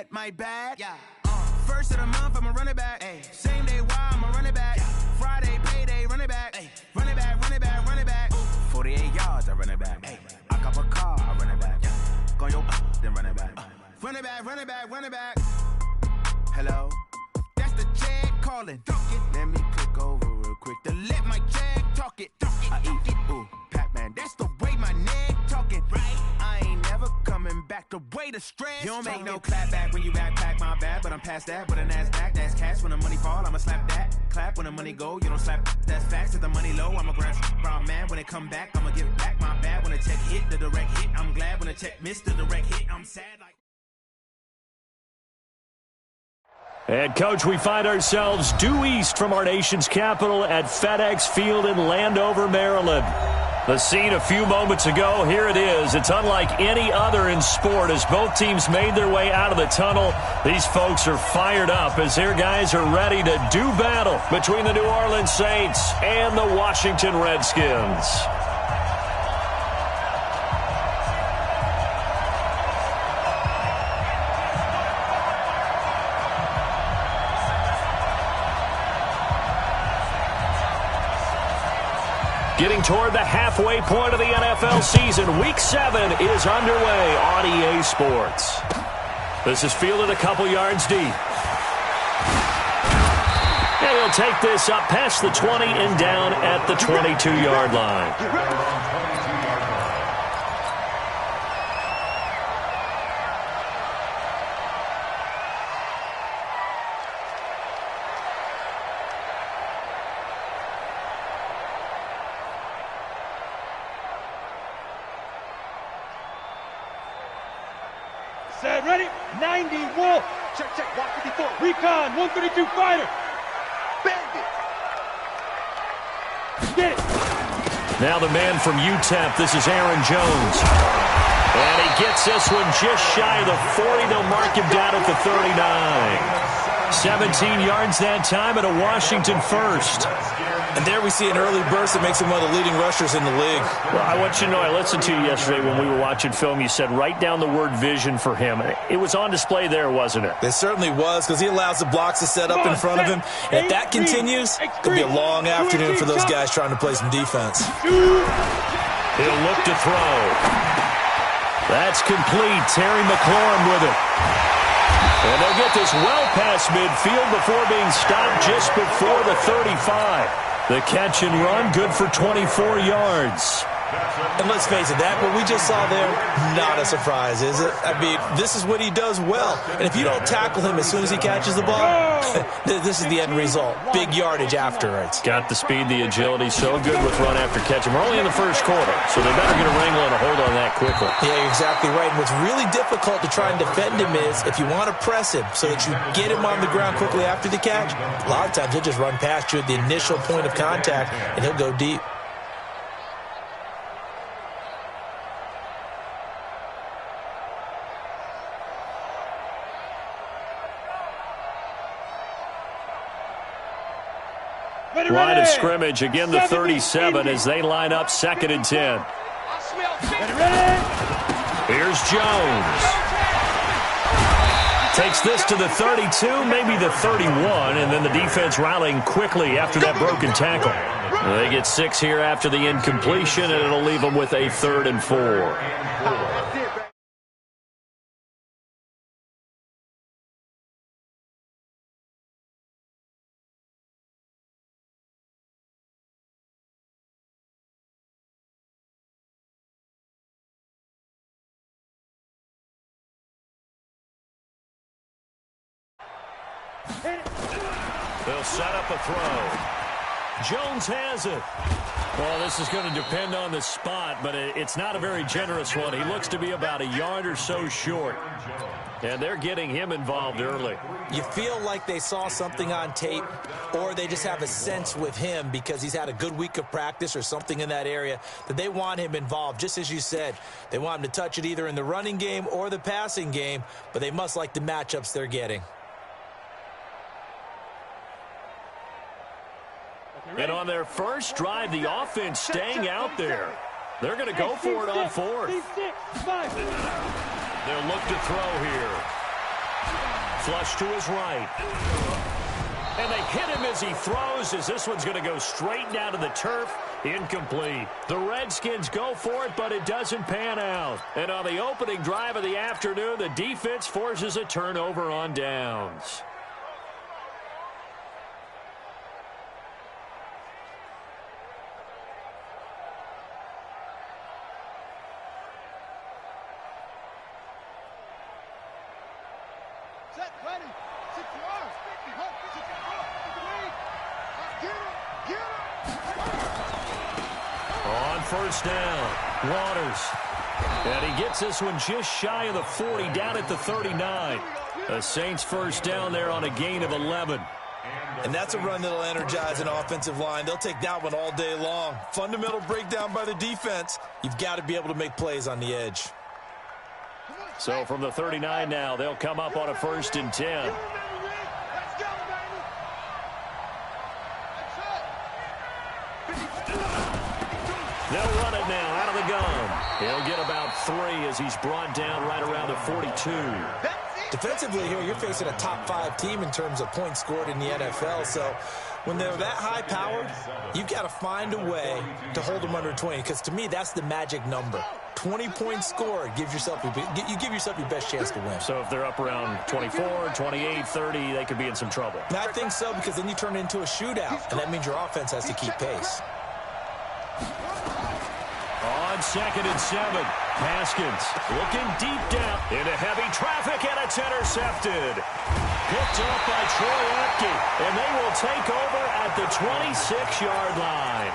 bad, my bad. Yeah. First of the month, I'm a running back. Ay. Same day, why I'm a running back. Yeah. Friday, payday, running back. Ay. Running back, running back, running back. Ooh. 48 yards, I run it back. Ay. I cop a car, I run it back. Yeah. Go yo, then run it back. Run it back, run it back, run it back. Hello, that's the Jag calling. Let me click over real quick to let my Jag talk it. I eat it, ooh, Pac-Man. That's the way my neck talking. Right, I ain't never coming back. The way the stress. You don't make no clap back when you backpack, my bad. But I'm past that. But a NASDAQ, that's cash. When the money fall, I'ma slap that. Clap when the money go, you don't slap. That's facts. If the money low, I'ma grab brown man. When it come back, I'ma give back my bad. When the check hit, the direct hit. I'm glad when the check missed the direct hit. I'm sad like. And, Coach, we find ourselves due east from our nation's capital at FedEx Field in Landover, Maryland. The scene a few moments ago, here it is. It's unlike any other in sport as both teams made their way out of the tunnel. These folks are fired up as their guys are ready to do battle between the New Orleans Saints and the Washington Redskins. Getting toward the halfway point of the NFL season, Week 7 is underway on EA Sports. This is fielded a couple yards deep. And he'll take this up past the 20 and down at the 22-yard line. Ready? 90, Wolf. Check, check, block 54. Recon, 132 fighter. Bandit. Get it. Now the man from UTEP, this is Aaron Jones. And he gets this one just shy of the 40. They'll mark him down at the 39. 17 yards that time and a Washington first. And there we see an early burst that makes him one of the leading rushers in the league. Well, I want you to know, I listened to you yesterday when we were watching film. You said write down the word vision for him. It was on display there, wasn't it? It certainly was, because he allows the blocks to set up in front of him. And if that continues, it could be a long afternoon for those guys trying to play some defense. He'll look to throw. That's complete. Terry McLaurin with it. And they'll get this well past midfield before being stopped just before the 35. The catch and run, good for 24 yards. And let's face it, that what we just saw there, not a surprise, is it? I mean, this is what he does well. And if you don't tackle him as soon as he catches the ball, this is the end result. Big yardage afterwards. Got the speed, the agility, so good with run after catch. And we're only in the first quarter, so they better get a wrangle and a hold on that quickly. Yeah, you're exactly right. And what's really difficult to try and defend him is if you want to press him so that you get him on the ground quickly after the catch, a lot of times he'll just run past you at the initial point of contact, and he'll go deep. Line of scrimmage, again the 37 as they line up 2nd and 10. Here's Jones. Takes this to the 32, maybe the 31, and then the defense rallying quickly after that broken tackle. They get 6 here after the incompletion, and it'll leave them with a 3rd and 4. They'll set up a throw. Jones has it. Well, this is going to depend on the spot, but it's not a very generous one. He looks to be about a yard or so short. And they're getting him involved early. You feel like they saw something on tape, or they just have a sense with him because he's had a good week of practice or something in that area that they want him involved. Just as you said, they want him to touch it either in the running game or the passing game, but they must like the matchups they're getting. And on their first drive, the offense staying out there. They're going to go for it on 4th. They'll look to throw here. Flush to his right. And they hit him as he throws, as this one's going to go straight down to the turf. Incomplete. The Redskins go for it, but it doesn't pan out. And on the opening drive of the afternoon, the defense forces a turnover on downs. Set, ready, 6 yards, 50, hook, 6 On first down, Waters. And he gets this one just shy of the 40, down at the 39. The Saints first down there on a gain of 11. And that's a run that'll energize an offensive line. They'll take that one all day long. Fundamental breakdown by the defense. You've got to be able to make plays on the edge. So from the 39 now, they'll come up on a 1st and 10. They'll run it now out of the gun. He'll get about 3 as he's brought down right around the 42. Defensively here, you're facing a top 5 team in terms of points scored in the NFL. So when they're that high-powered, you've got to find a way to hold them under 20. Because to me, that's the magic number. 20 points scored, you give yourself your best chance to win. So if they're up around 24, 28, 30, they could be in some trouble. And I think so, because then you turn it into a shootout, and that means your offense has to keep pace. On 2nd and 7, Haskins looking deep down into heavy traffic, and it's intercepted. Picked up by Troy Apke, and they will take over at the 26-yard line.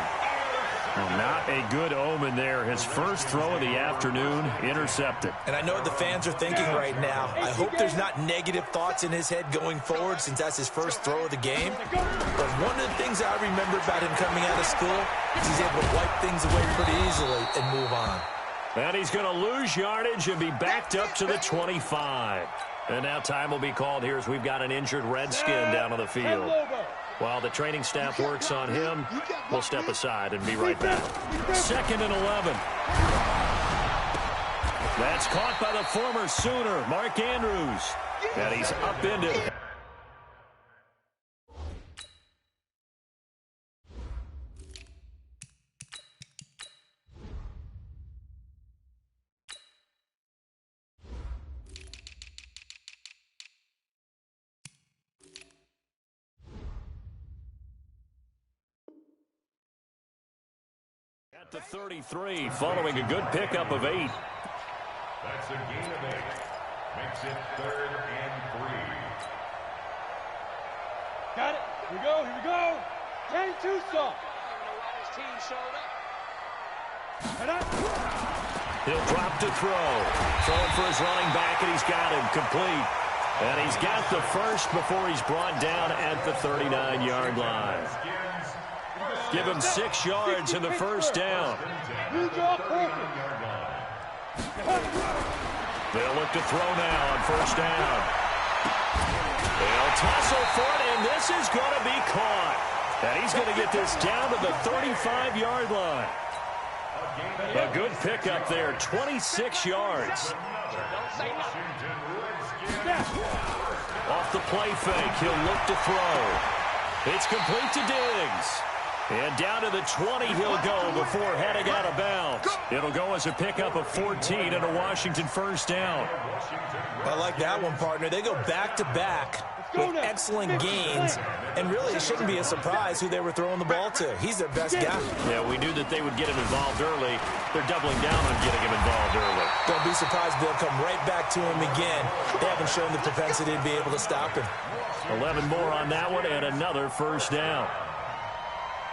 Well, not a good omen there. His first throw of the afternoon intercepted. And I know what the fans are thinking right now. I hope there's not negative thoughts in his head going forward since that's his first throw of the game. But one of the things I remember about him coming out of school is he's able to wipe things away pretty easily and move on. And he's going to lose yardage and be backed up to the 25. And now time will be called here as we've got an injured Redskin down on the field. While the training staff works on him, we'll step aside and be right back. 2nd and 11. That's caught by the former Sooner, Mark Andrews. And he's upended. At the 33, following a good pickup of 8. That's a gain of 8. Makes it 3rd and 3. Got it. Here we go. Here we go. 10 Tucson. He'll drop to throw. Throwing for his running back, and he's got him complete. And he's got the first before he's brought down at the 39-yard line. Give him 6 yards in the first down. New draw perfect. They'll look to throw now on first down. They'll tussle for it, and this is going to be caught. And he's going to get this down to the 35-yard line. A good pickup there, 26 yards. Off the play fake, he'll look to throw. It's complete to Diggs. And down to the 20 he'll go before heading out of bounds. It'll go as a pickup of 14 and a Washington first down. I like that one, partner. They go back-to-back with excellent gains. And really, it shouldn't be a surprise who they were throwing the ball to. He's their best guy. Yeah, we knew that they would get him involved early. They're doubling down on getting him involved early. Don't be surprised they'll come right back to him again. They haven't shown the propensity to be able to stop him. 11 more on that one and another first down.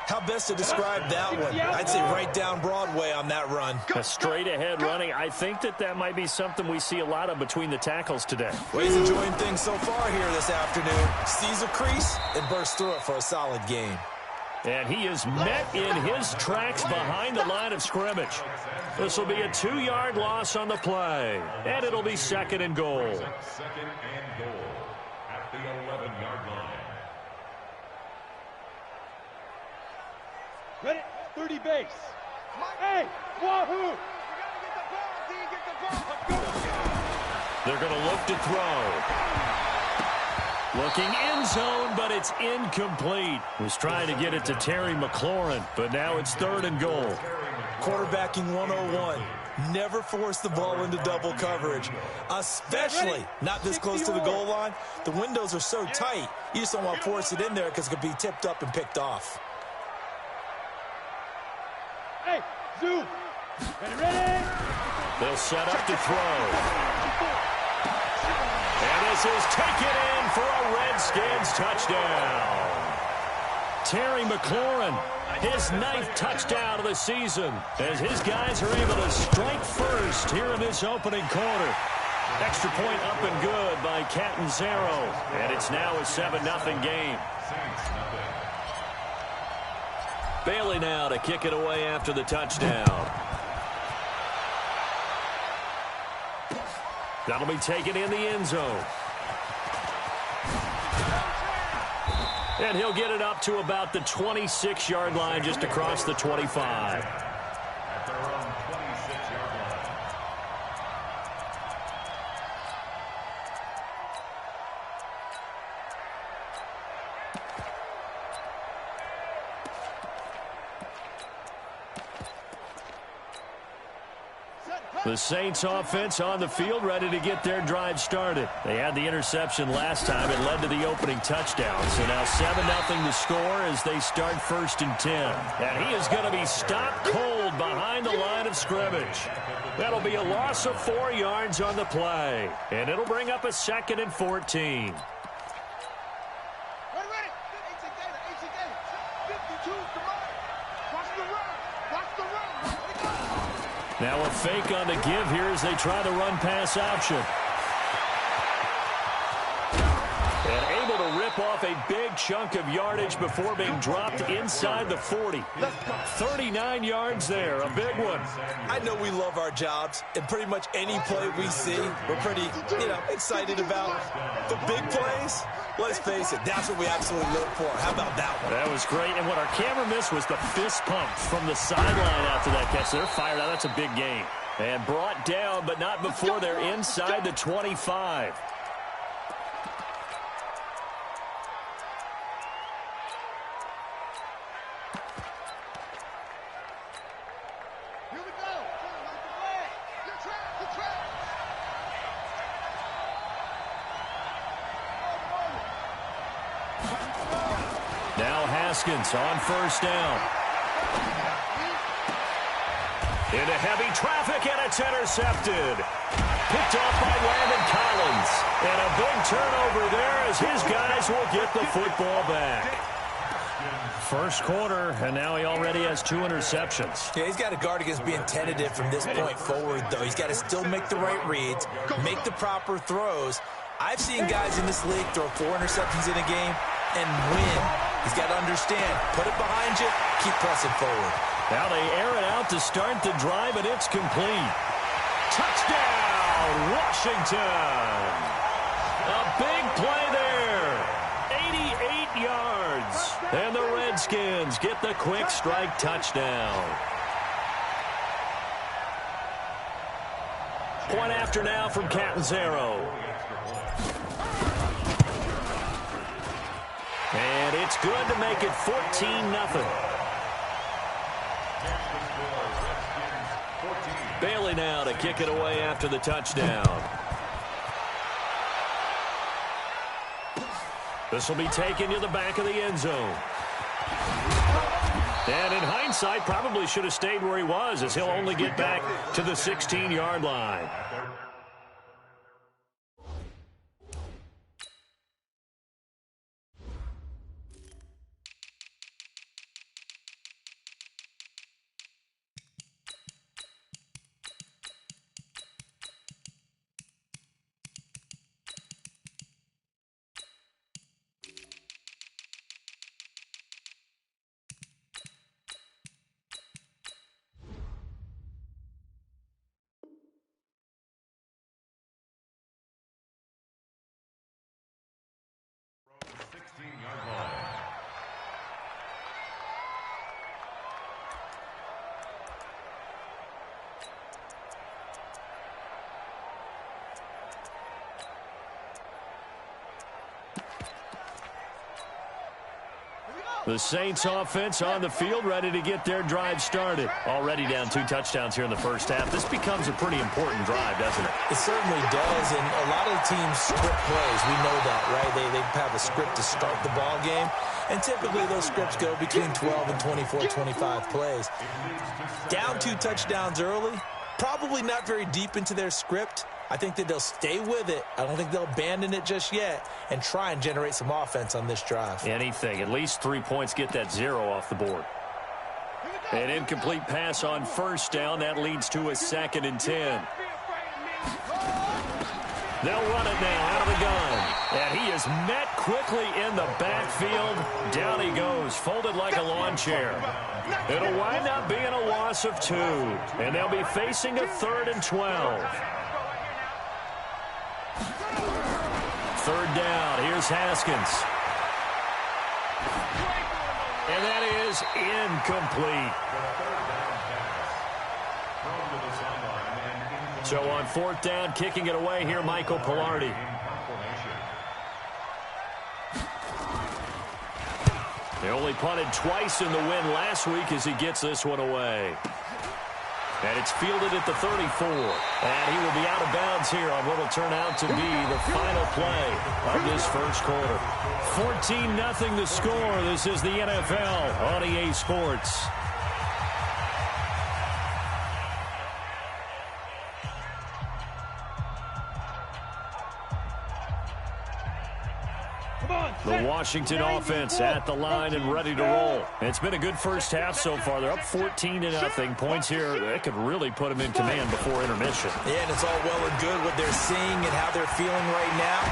How best to describe that one? I'd say right down Broadway on that run. A straight-ahead running. I think that might be something we see a lot of between the tackles today. Well, he's enjoying things so far here this afternoon. Sees a crease and bursts through it for a solid game. And he is met in his tracks behind the line of scrimmage. This will be a 2-yard loss on the play. And it'll be 2nd and goal. 2nd and goal at the 11-yard line. Ready? 30 base. Hey, wahoo! They're going to look to throw. Looking end zone, but it's incomplete. Was trying to get it to Terry McLaurin, but now it's 3rd and goal. Quarterbacking 101. Never force the ball into double coverage, especially not this close to the goal line. The windows are so tight, you just don't want to force it in there because it could be tipped up and picked off. Hey, zoom. Ready? They'll set up to throw. And this is taken in for a Redskins touchdown. Terry McLaurin, his 9th touchdown of the season, as his guys are able to strike first here in this opening quarter. Extra point up and good by Catanzaro, and it's now a 7-0 game. Bailey now to kick it away after the touchdown. That'll be taken in the end zone. And he'll get it up to about the 26-yard line, just across the 25. At their own 26-yard line. The Saints offense on the field, ready to get their drive started. They had the interception last time. It led to the opening touchdown. So now 7-0 to score as they start 1st and 10. And he is going to be stopped cold behind the line of scrimmage. That'll be a loss of 4 yards on the play. And it'll bring up a 2nd and 14. Now a fake on the give here as they try the run-pass option. And able to rip off a big chunk of yardage before being dropped inside the 40. 39 yards there, a big one. I know we love our jobs, and pretty much any play we see, we're pretty, excited about. The big plays, let's face it, that's what we absolutely live for. How about that one? That was great, and what our camera missed was the fist pump from the sideline after that catch. They're fired out. That's a big game. And brought down, but not before they're inside the 25. Now Haskins on 1st down. Into heavy traffic, and it's intercepted. Picked off by Landon Collins. And a big turnover there as his guys will get the football back. 1st quarter, and now he already has 2 interceptions. Yeah, he's got to guard against being tentative from this point forward, though. He's got to still make the right reads, make the proper throws. I've seen guys in this league throw 4 interceptions in a game and win. He's got to understand, put it behind you, keep pressing forward. Now they air it out to start the drive, and it's complete. Touchdown, Washington. A big play there. 88 yards. And the Redskins get the quick strike touchdown. Point after now from Catanzaro. And it's good to make it 14-0. Bailey now to kick it away after the touchdown. This will be taken to the back of the end zone. And in hindsight, probably should have stayed where he was, as he'll only get back to the 16-yard line. The Saints offense on the field, ready to get their drive started. Already down 2 touchdowns here in the first half. This becomes a pretty important drive, doesn't it? It certainly does, and a lot of the teams script plays. We know that, right? They have a script to start the ball game, and typically those scripts go between 12 and 24, 25 plays. Down 2 touchdowns early, probably not very deep into their script. I think that they'll stay with it. I don't think they'll abandon it just yet and try and generate some offense on this drive. Anything. At least 3 points, get that 0 off the board. An incomplete pass on first down. That leads to a 2nd and 10. They'll run it now out of the gun. And he is met quickly in the backfield. Down he goes, folded like a lawn chair. It'll wind up being a loss of 2. And they'll be facing a 3rd and 12. 3rd down. Here's Haskins. And that is incomplete. So on 4th down, kicking it away here, Michael Pilardi. They only punted twice in the win last week as he gets this one away. And it's fielded at the 34. And he will be out of bounds here on what will turn out to be the final play of this first quarter. 14-0 the score. This is the NFL on EA Sports. The Washington offense at the line and ready to roll. It's been a good first half so far. They're up 14-0. Points here, that could really put them in command before intermission. Yeah, and it's all well and good what they're seeing and how they're feeling right now.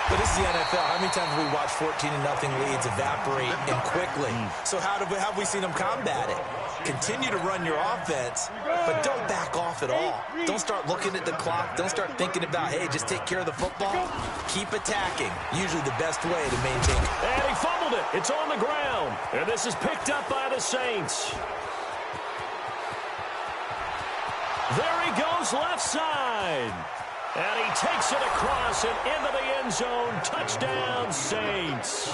But this is the NFL. How many times have we watched 14-0 leads evaporate and quickly? So how have we seen them combat it? Continue to run your offense, but don't back off at all. Don't start looking at the clock. Don't start thinking about, hey, just take care of the football. Keep attacking. Usually the best way to maintain. And he fumbled it. It's on the ground. And this is picked up by the Saints. There he goes left side. And he takes it across and into the end zone. Touchdown, Saints.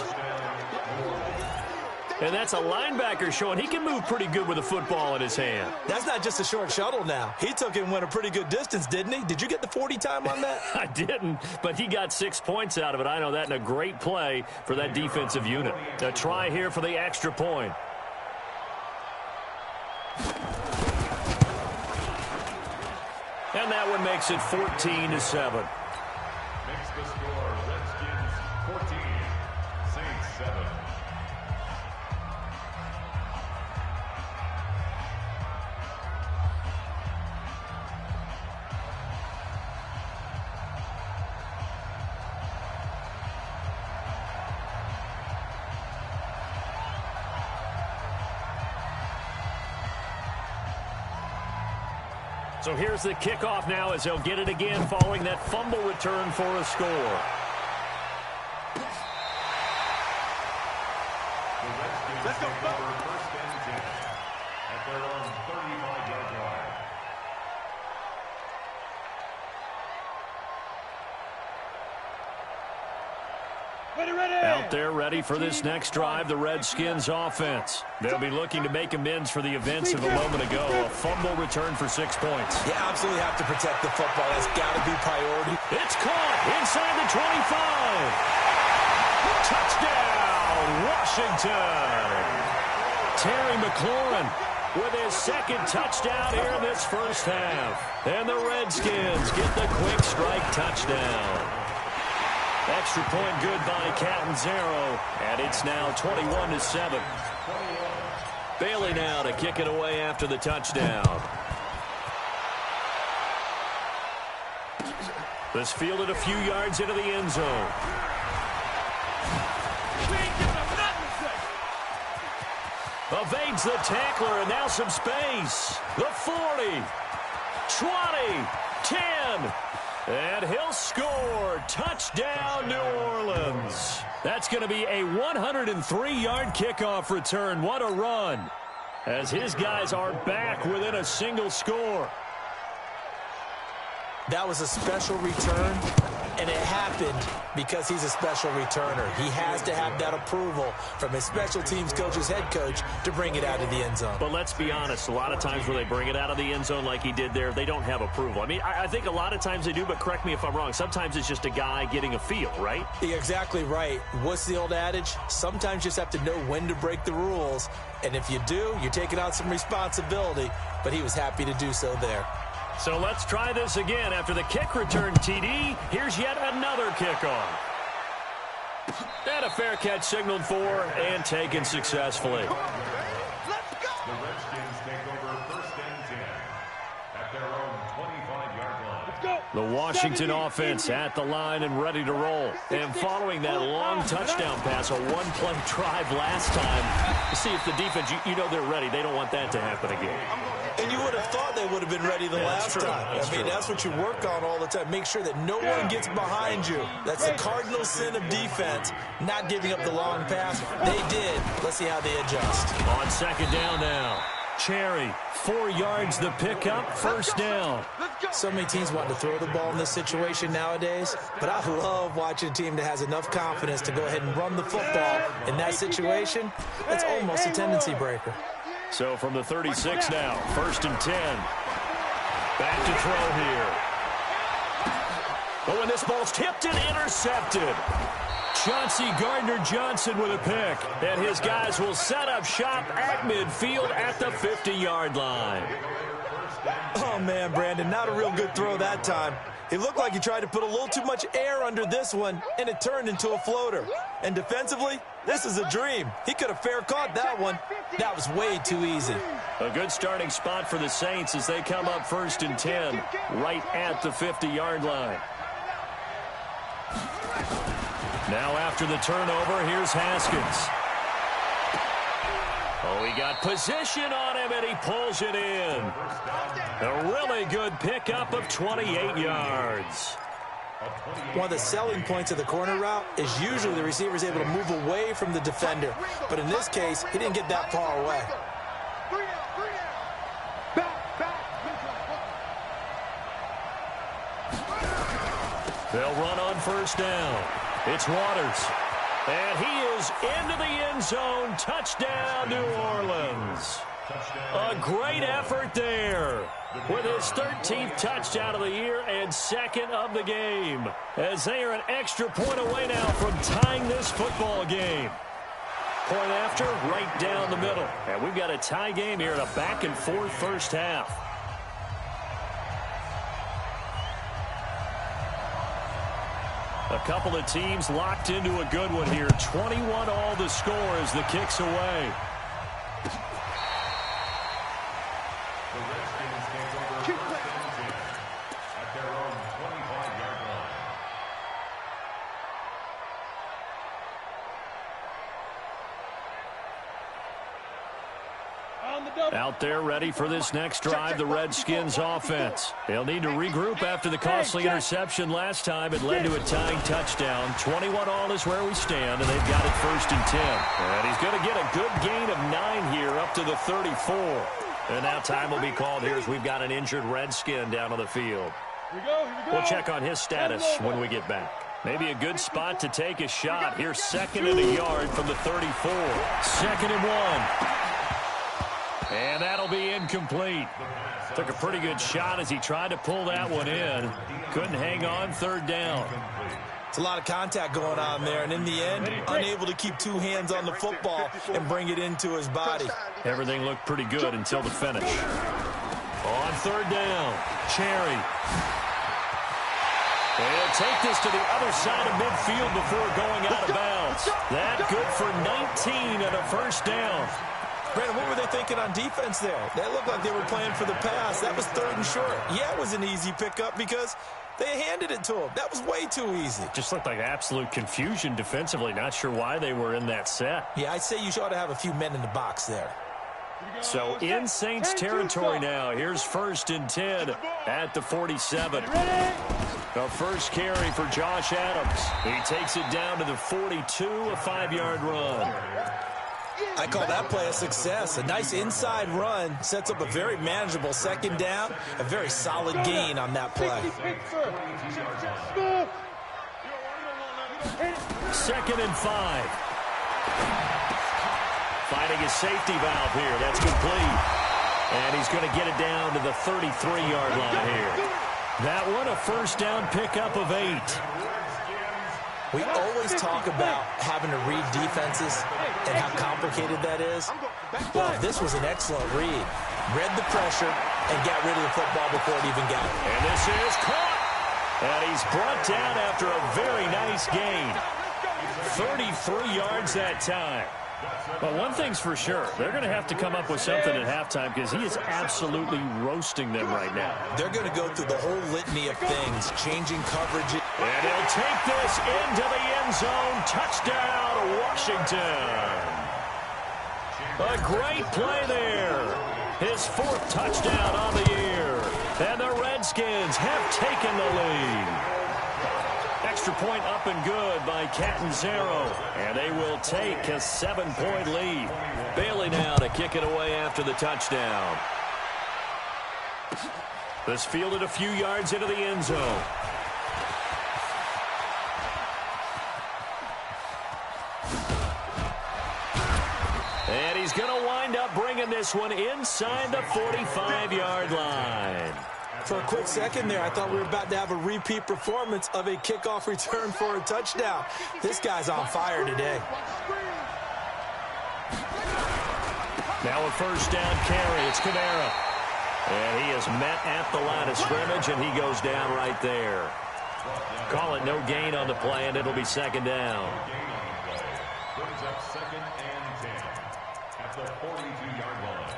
And that's a linebacker showing he can move pretty good with a football in his hand. That's not just a short shuttle now. He took it and went a pretty good distance, didn't he? Did you get the 40 time on that? I didn't, but he got 6 points out of it. I know that, and a great play for that defensive unit. A try here for the extra point. And that one makes it 14-7. Makes the score Redskins 14, Saints 7. So here's the kickoff now as they'll get it again following that fumble return for a score. The Redskins take over 1st and 10 at their own 35-yard line. Out there ready for this next drive, the Redskins offense. They'll be looking to make amends for the events of a moment ago. A fumble return for 6 points. Yeah, absolutely have to protect the football. That's got to be priority. It's caught inside the 25. Touchdown, Washington. Terry McLaurin with his 2nd touchdown here in this first half. And the Redskins get the quick strike touchdown. Extra point good by Catanzaro, and it's now 21-7. Bailey now to kick it away after the touchdown. This fielded a few yards into the end zone. Evades the tackler, and now some space. The 40, 20, 10. And he'll score. Touchdown, New Orleans. That's going to be a 103-yard kickoff return. What a run. As his guys are back within a single score. That was a special return. And it happened because he's a special returner. He has to have that approval from his special teams coach's head coach to bring it out of the end zone. But let's be honest, a lot of times where they bring it out of the end zone like he did there, they don't have approval. I mean, I think a lot of times they do, but correct me if I'm wrong. Sometimes it's just a guy getting a feel, right? You're exactly right. What's the old adage? Sometimes you just have to know when to break the rules. And if you do, you're taking on some responsibility. But he was happy to do so there. So let's try this again. After the kick return TD, here's yet another kickoff. And a fair catch signaled for and taken successfully. The Redskins take over first and 10 at their own 25-yard line. The Washington offense at the line and ready to roll. And following that long touchdown pass, a one-play drive last time, to see if the defense, you know they're ready. They don't want that to happen again. And you would have thought they would have been ready the last time. I mean, that's what you work on all the time. Make sure that no one gets behind you. That's the cardinal sin of defense, not giving up the long pass. They did. Let's see how they adjust. On second down now. Cherry, 4 yards the pickup, first down. So many teams want to throw the ball in this situation nowadays, but I love watching a team that has enough confidence to go ahead and run the football in that situation. That's almost a tendency breaker. So from the 36 now, first and 10. Back to throw here. Oh, and this ball's tipped and intercepted. Chauncey Gardner-Johnson with a pick. And his guys will set up shop at midfield at the 50-yard line. Oh, man, Brandon, not a real good throw that time. It looked like he tried to put a little too much air under this one, and it turned into a floater. And defensively, this is a dream. He could have fair caught that one. That was way too easy. A good starting spot for the Saints as they come up first and 10, right at the 50-yard line. Now after the turnover, here's Haskins. Oh, he got position on him, and he pulls it in. A really good pickup of 28 yards. One of the selling points of the corner route is usually the receiver is able to move away from the defender. But in this case, he didn't get that far away. They'll run on first down. It's Waters. And he is into the end zone. Touchdown, New Orleans. A great effort there with his 13th touchdown of the year and second of the game, as they are an extra point away now from tying this football game. Point after, right down the middle. And we've got a tie game here in a back-and-forth first half. A couple of teams locked into a good one here. 21 all the score as the kick's away. The Redskins take over first and 10 at their own 25-yard line. Out there ready for this next drive, the Redskins offense. They'll need to regroup after the costly interception last time. It led to a tying touchdown. 21 all is where we stand, and they've got it first and 10. And he's going to get a good gain of 9 here up to the 34. And now time will be called here as we've got an injured Redskin down on the field. We'll check on his status when we get back. Maybe a good spot to take a shot. Here's second and a yard from the 34. Second and 1. And that'll be incomplete. Took a pretty good shot as he tried to pull that one in. Couldn't hang on, third down. It's a lot of contact going on there, and in the end, unable to keep two hands on the football and bring it into his body. Everything looked pretty good until the finish. On third down, Cherry. They'll take this to the other side of midfield before going out of bounds. That good for 19 and a first down. Brandon, what were they thinking on defense there? They looked like they were playing for the pass. That was third and short. Yeah, it was an easy pickup because they handed it to him. That was way too easy. Just looked like absolute confusion defensively. Not sure why they were in that set. Yeah, I'd say you ought to have a few men in the box there. So in Saints territory now. Here's first and 10 at the 47. The first carry for Josh Adams. He takes it down to the 42, a 5-yard run. I call that play a success. A nice inside run sets up a very manageable second down. A very solid gain on that play. 2nd and 5. Finding his safety valve here. That's complete. And he's going to get it down to the 33-yard line here. That one, a first down pickup of 8. We always talk about having to read defenses and how complicated that is. Well, this was an excellent read. Read the pressure and got rid of the football before it even got it. And this is caught. And he's brought down after a very nice gain. 33 yards that time. But one thing's for sure, they're going to have to come up with something at halftime because he is absolutely roasting them right now. They're going to go through the whole litany of things, changing coverage. And he'll take this into the end zone. Touchdown, Washington. A great play there. His 4th touchdown on the year. And the Redskins have taken the lead. Extra point up and good by Catanzaro. And they will take a 7-point lead. Bailey now to kick it away after the touchdown. This fielded a few yards into the end zone. And he's going to wind up bringing this one inside the 45-yard line. For a quick second there, I thought we were about to have a repeat performance of a kickoff return for a touchdown. This guy's on fire today. Now a first down carry. It's Kamara. And he is met at the line of scrimmage, and he goes down right there. Call it no gain on the play, and it'll be 2nd down. Brings up 2nd and 10 at the 42-yard line.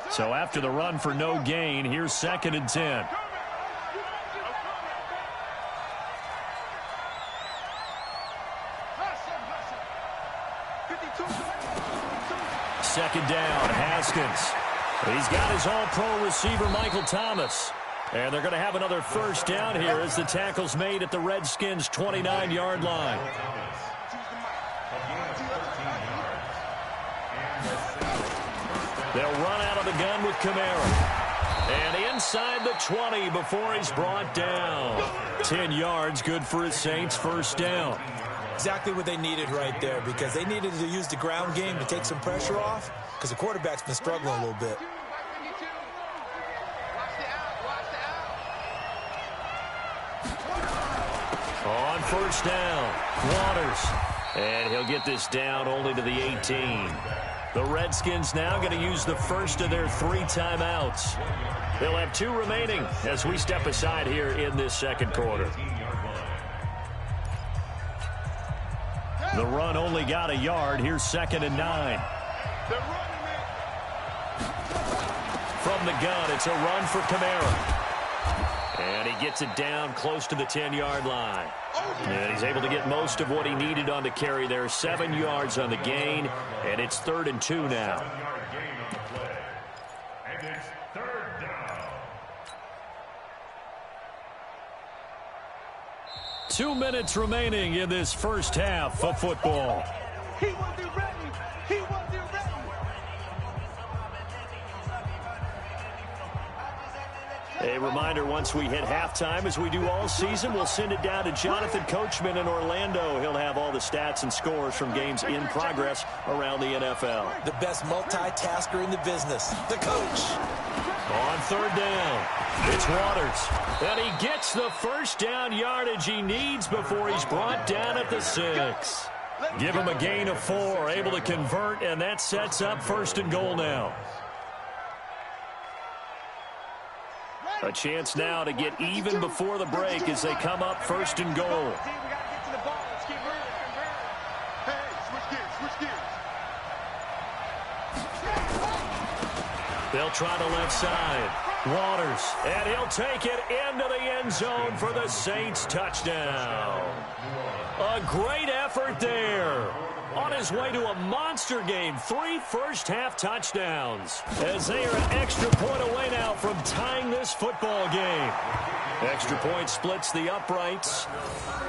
So after the run for no gain, here's 2nd and 10. Second down, Haskins. He's got his all-pro receiver, Michael Thomas. And they're going to have another first down here as the tackle's made at the Redskins' 29-yard line. They'll run out of the gun with Kamara. And inside the 20 before he's brought down. 10 yards, good for his Saints, first down. Exactly what they needed right there, because they needed to use the ground game to take some pressure off, because the quarterback's been struggling a little bit. On first down, Waters. And he'll get this down only to the 18. The Redskins now going to use the first of their 3 timeouts. They'll have 2 remaining as we step aside here in this second quarter. The run only got a yard. Here's 2nd and 9. From the gun, it's a run for Kamara. And he gets it down close to the 10-yard line. And he's able to get most of what he needed on the carry there. 7 yards on the gain, and it's 3rd and 2 now. And it's 3rd down. 2 minutes remaining in this first half of football. He wasn't ready. He wasn't ready. A reminder, once we hit halftime, as we do all season, we'll send it down to Jonathan Coachman in Orlando. He'll have all the stats and scores from games in progress around the NFL. The best multitasker in the business, the coach. On 3rd down, it's Waters. And he gets the first down yardage he needs before he's brought down at the 6. Give him a gain of 4, able to convert, and that sets up 1st and goal now. A chance now to get even before the break as they come up 1st and goal. They'll try the left side. Waters, and he'll take it into the end zone for the Saints touchdown. A great effort there. On his way to a monster game, 3 first-half touchdowns. As they are an extra point away now off from tying this football game. Extra point splits the uprights.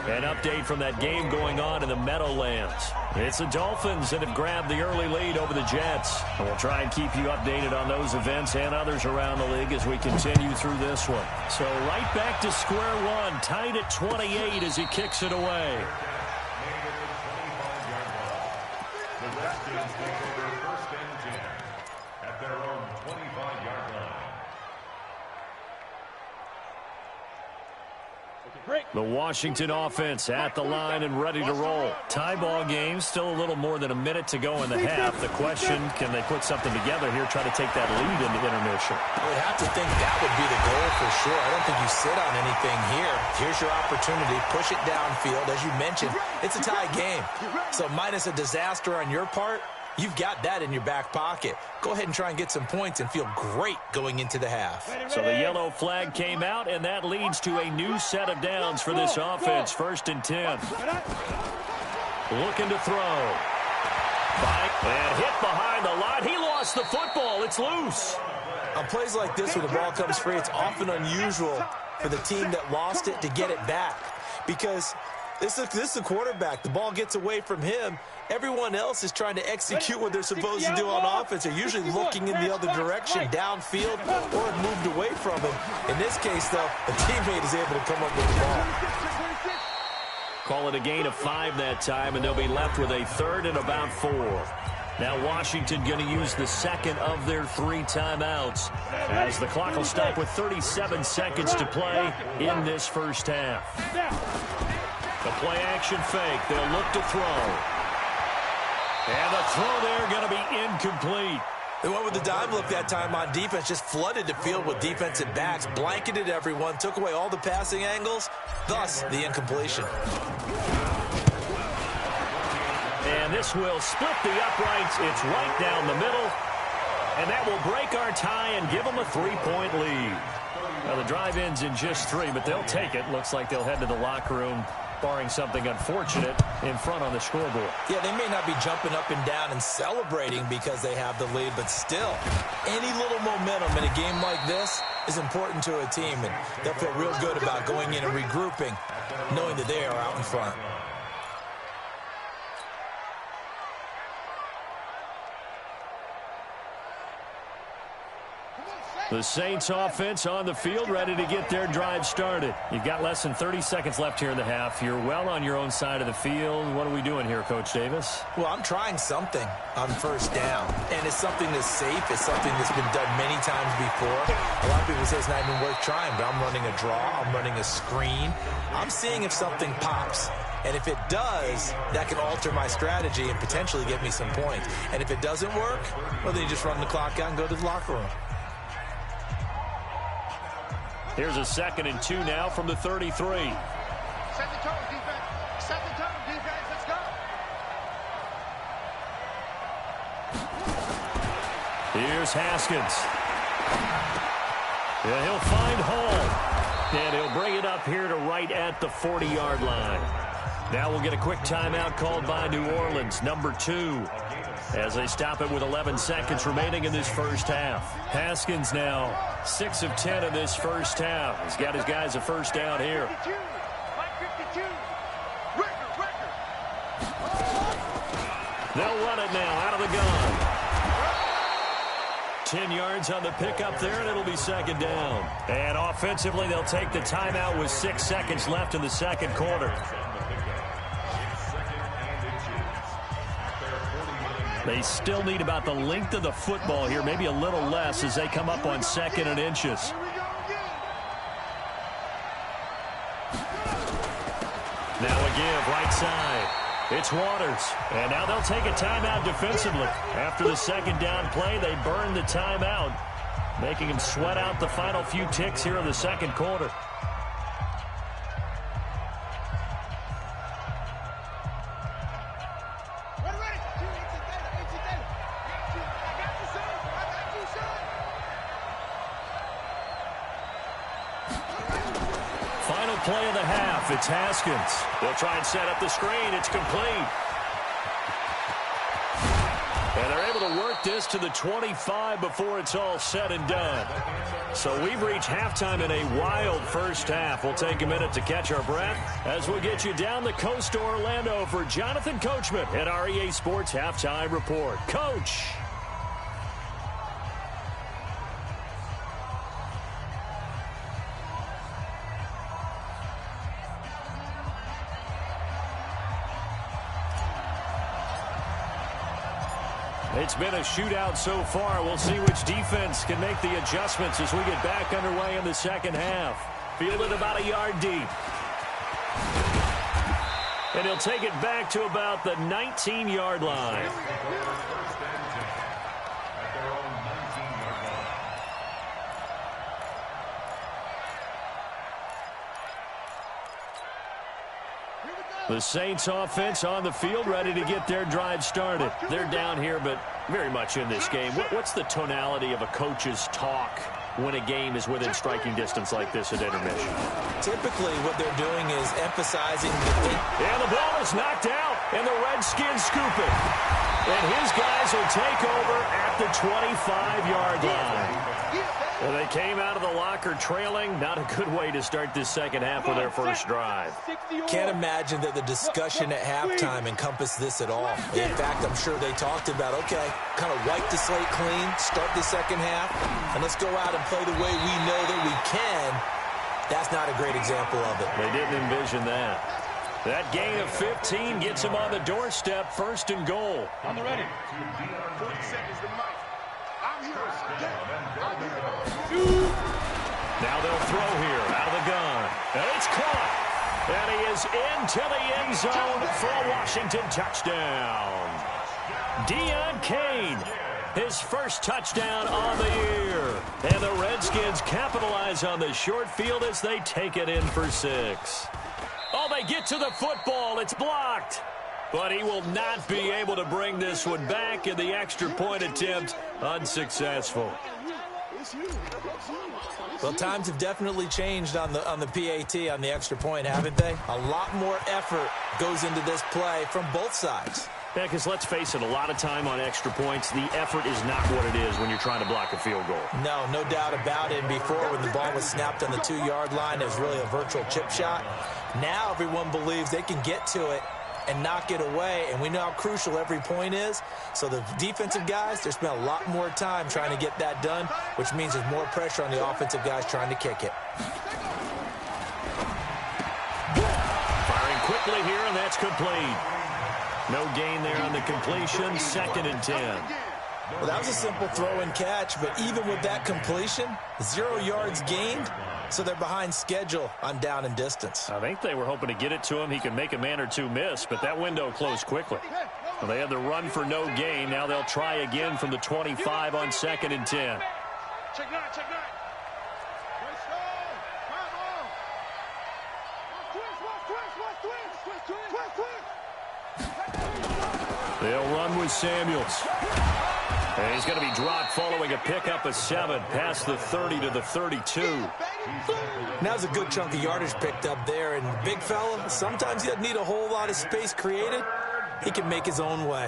An update from that game going on in the Meadowlands. It's the Dolphins that have grabbed the early lead over the Jets. And we'll try and keep you updated on those events and others around the league as we continue through this one. So right back to square one, tied at 28 as he kicks it away. The Redskins take over first and 10 at their own 25-yard line. The Washington offense at the line and ready to roll. Tie ball game, still a little more than a minute to go in the half. The question, can they put something together here, try to take that lead into intermission? I would have to think that would be the goal for sure. I don't think you sit on anything here. Here's your opportunity. Push it downfield. As you mentioned, it's a tie game. So minus a disaster on your part, you've got that in your back pocket. Go ahead and try and get some points and feel great going into the half. So the yellow flag came out, and that leads to a new set of downs for this offense. First and 10. Looking to throw. And hit behind the line. He lost the football. It's loose. On plays like this where the ball comes free, it's often unusual for the team that lost it to get it back. Because this is the quarterback. The ball gets away from him. Everyone else is trying to execute what they're supposed to do on offense. They're usually looking in the other direction, downfield, or moved away from him. In this case, though, a teammate is able to come up with the ball. Call it a gain of 5 that time, and they'll be left with a third and about 4. Now Washington going to use the second of their 3 timeouts as the clock will stop with 37 seconds to play in this first half. The play action fake. They'll look to throw. And the throw there going to be incomplete. They went with the dime look that time on defense, just flooded the field with defensive backs, blanketed everyone, took away all the passing angles, thus the incompletion. And this will split the uprights. It's right down the middle. And that will break our tie and give them a 3-point lead. Now the drive ends in just 3, but they'll take it. Looks like they'll head to the locker room, barring something unfortunate, in front on the scoreboard. Yeah, they may not be jumping up and down and celebrating because they have the lead, but still, any little momentum in a game like this is important to a team, and they'll feel real good about going in and regrouping, knowing that they are out in front. The Saints offense on the field, ready to get their drive started. You've got less than 30 seconds left here in the half. You're well on your own side of the field. What are we doing here, Coach Davis? Well, I'm trying something on first down, and it's something that's safe. It's something that's been done many times before. A lot of people say it's not even worth trying, but I'm running a draw. I'm running a screen. I'm seeing if something pops. And if it does, that can alter my strategy and potentially get me some points. And if it doesn't work, well, then you just run the clock out and go to the locker room. Here's a 2nd and 2 now from the 33. Set the tone, defense. Set the tone, defense. Let's go. Here's Haskins. Yeah, he'll find Hall. And he'll bring it up here to right at the 40-yard line. Now we'll get a quick timeout called by New Orleans, number 2. As they stop it with 11 seconds remaining in this first half. Haskins now 6 of 10 in this first half. He's got his guys a first down here. They'll run it now out of the gun. 10 yards on the pickup there, and it'll be 2nd down. And offensively, they'll take the timeout with 6 seconds left in the second quarter. They still need about the length of the football here, maybe a little less as they come up on 2nd and inches. Now a give, right side. It's Waters. And now they'll take a timeout defensively. After the 2nd down play, they burn the timeout, making them sweat out the final few ticks here in the second quarter. Play of the half. It's Haskins. They'll try and set up the screen. It's complete. And they're able to to work this to the 25 before it's all said and done. So we've reached halftime in a wild first half. We'll take a minute to catch our breath as we'll get you down the coast to Orlando for Jonathan Coachman at our EA Sports Halftime Report. Coach. It's been a shootout so far. We'll see which defense can make the adjustments as we get back underway in the second half. Fielded about a yard deep. And he'll take it back to about the 19-yard line. The Saints offense on the field, ready to get their drive started. They're down here, but very much in this game. What's the tonality of a coach's talk when a game is within striking distance like this at intermission? Typically, what they're doing is emphasizing the thing. And the ball is knocked out, and the Redskins scoop it. And his guys will take over at the 25-yard line. And they came out of the locker trailing. Not a good way to start this second half with their first drive. Can't imagine that the discussion at halftime encompassed this at all. In fact, I'm sure they talked about, okay, kind of wipe the slate clean, start the second half, and let's go out and play the way we know that we can. That's not a great example of it. They didn't envision that. That gain of 15 gets him on the doorstep, first and goal. On the ready. 40 seconds to Mike. I'm here. Now they'll throw here out of the gun. And it's caught. And he is into the end zone for a Washington touchdown. Deon Cain, his first touchdown on the year. And the Redskins capitalize on the short field as they take it in for 6. Oh, they get to the football. It's blocked. But he will not be able to bring this one back, and the extra point attempt unsuccessful. Well, times have definitely changed on the PAT, on the extra point, haven't they? A lot more effort goes into this play from both sides. Yeah, because let's face it, a lot of time on extra points, the effort is not what it is when you're trying to block a field goal. No doubt about it. Before, when the ball was snapped on the 2-yard line, it was really a virtual chip shot. Now everyone believes they can get to it and knock it away, and we know how crucial every point is. So the defensive guys, they spent a lot more time trying to get that done, which means there's more pressure on the offensive guys trying to kick it. Firing quickly here, and that's complete. No gain there on the completion, 2nd and 10. Well, that was a simple throw and catch, but even with that completion, 0 yards gained, so they're behind schedule on down and distance. I think they were hoping to get it to him. He could make a man or two miss, but that window closed quickly. Well, they had the run for no gain. Now they'll try again from the 25 on 2nd and 10. Check 9, check 9. They'll run with Samuels. And he's going to be dropped following a pickup of 7 past the 30 to the 32. Now's a good chunk of yardage picked up there, and big fella, sometimes he doesn't need a whole lot of space created. He can make his own way.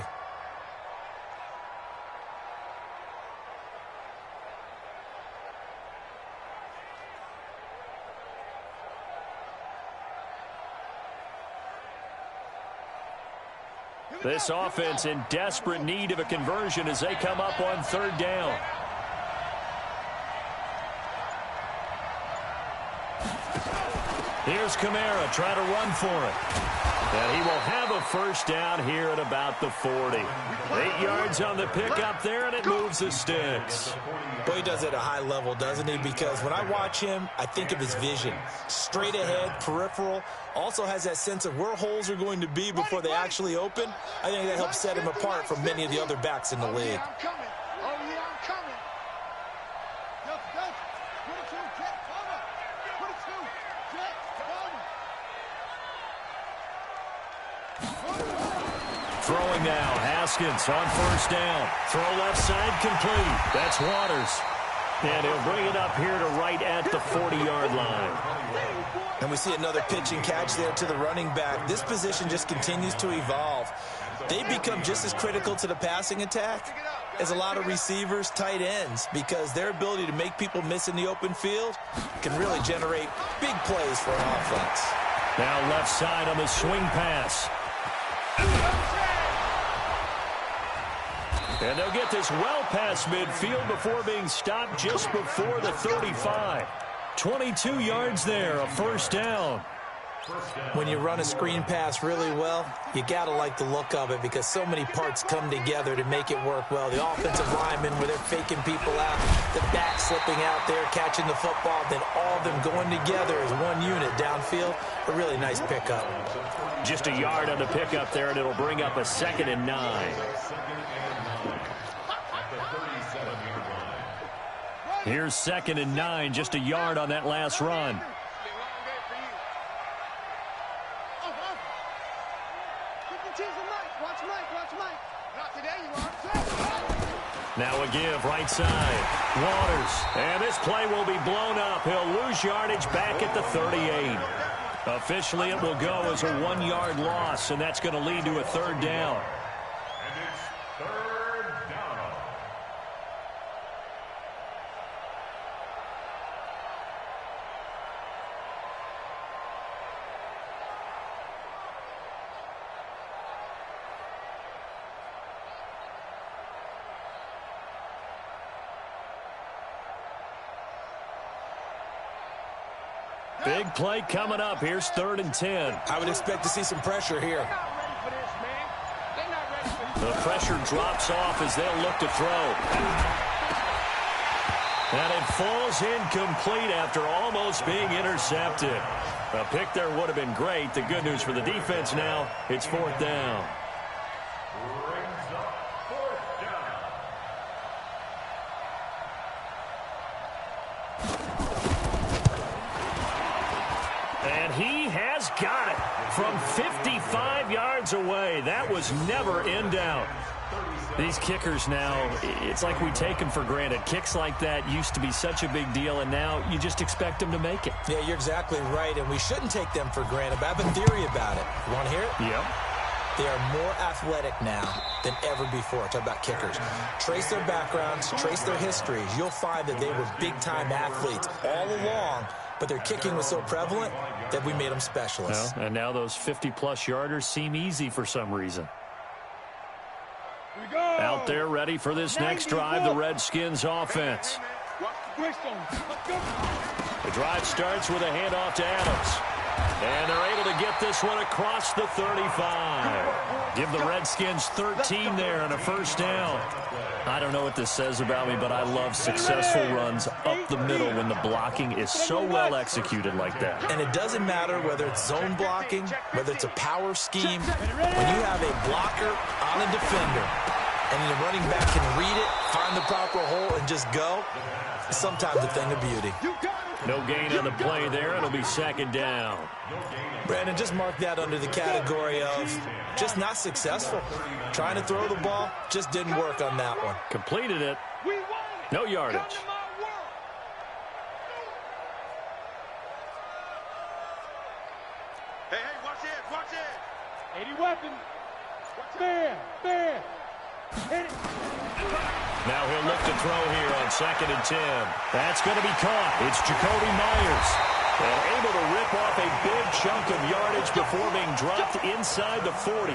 This offense in desperate need of a conversion as they come up on 3rd down. Here's Kamara trying to run for it. And he will have a first down here at about the 40. 8 yards on the pickup there, and it moves the sticks. Boy, he does it at a high level, doesn't he? Because when I watch him, I think of his vision. Straight ahead, peripheral. Also has that sense of where holes are going to be before they actually open. I think that helps set him apart from many of the other backs in the league. Throwing now, Haskins on 1st down. Throw left side complete. That's Waters. And he'll bring it up here to right at the 40-yard line. And we see another pitch and catch there to the running back. This position just continues to evolve. They become just as critical to the passing attack is a lot of receivers, tight ends, because their ability to make people miss in the open field can really generate big plays for an offense. Now left side on the swing pass. And they'll get this well past midfield before being stopped just before the 35. 22 yards there, a first down. When you run a screen pass really well, you got to like the look of it because so many parts come together to make it work well. The offensive linemen, where they're faking people out, the back slipping out there, catching the football, then all of them going together as one unit downfield. A really nice pickup. Just a yard on the pickup there, and it'll bring up a 2nd and 9. Here's 2nd and 9, just a yard on that last run. Now a give, right side. Waters. And this play will be blown up. He'll lose yardage back at the 38. Officially, it will go as a 1-yard loss, and that's going to lead to a 3rd down. And it's 3rd down. Big play coming up. Here's 3rd and 10. I would expect to see some pressure here. The pressure drops off as they'll look to throw. And it falls incomplete after almost being intercepted. A pick there would have been great. The good news for the defense now, it's 4th down. Brings up 4th down. And he has got it from 55 yards away. That was never in doubt. These kickers now, it's like we take them for granted. Kicks like that used to be such a big deal, and now you just expect them to make it. Yeah, you're exactly right, and we shouldn't take them for granted, but I have a theory about it. You want to hear it? Yep. They are more athletic now than ever before. Talk about kickers. Trace their backgrounds, trace their histories. You'll find that they were big-time athletes all along, but their kicking was so prevalent that we made them specialists. Well, and now those 50-plus yarders seem easy for some reason. Out there ready for this next drive, the Redskins offense. The drive starts with a handoff to Adams. And they're able to get this one across the 35. Give the Redskins 13 there and a first down. I don't know what this says about me, but I love successful runs up the middle when the blocking is so well executed like that. And it doesn't matter whether it's zone blocking, whether it's a power scheme. When you have a blocker on a defender and the running back can read it, find the proper hole, and just go, it's sometimes a thing of beauty. No gain on the play there. It'll be 2nd down. Brandon, just mark that under the category of just not successful. Trying to throw the ball just didn't work on that one. Completed it. No yardage. Hey, watch it, watch it. 80 weapon. Bam, bam. Hit it. Now he'll look to throw here on 2nd and 10. That's going to be caught. It's Jacoby Myers. And able to rip off a big chunk of yardage before being dropped inside the 40.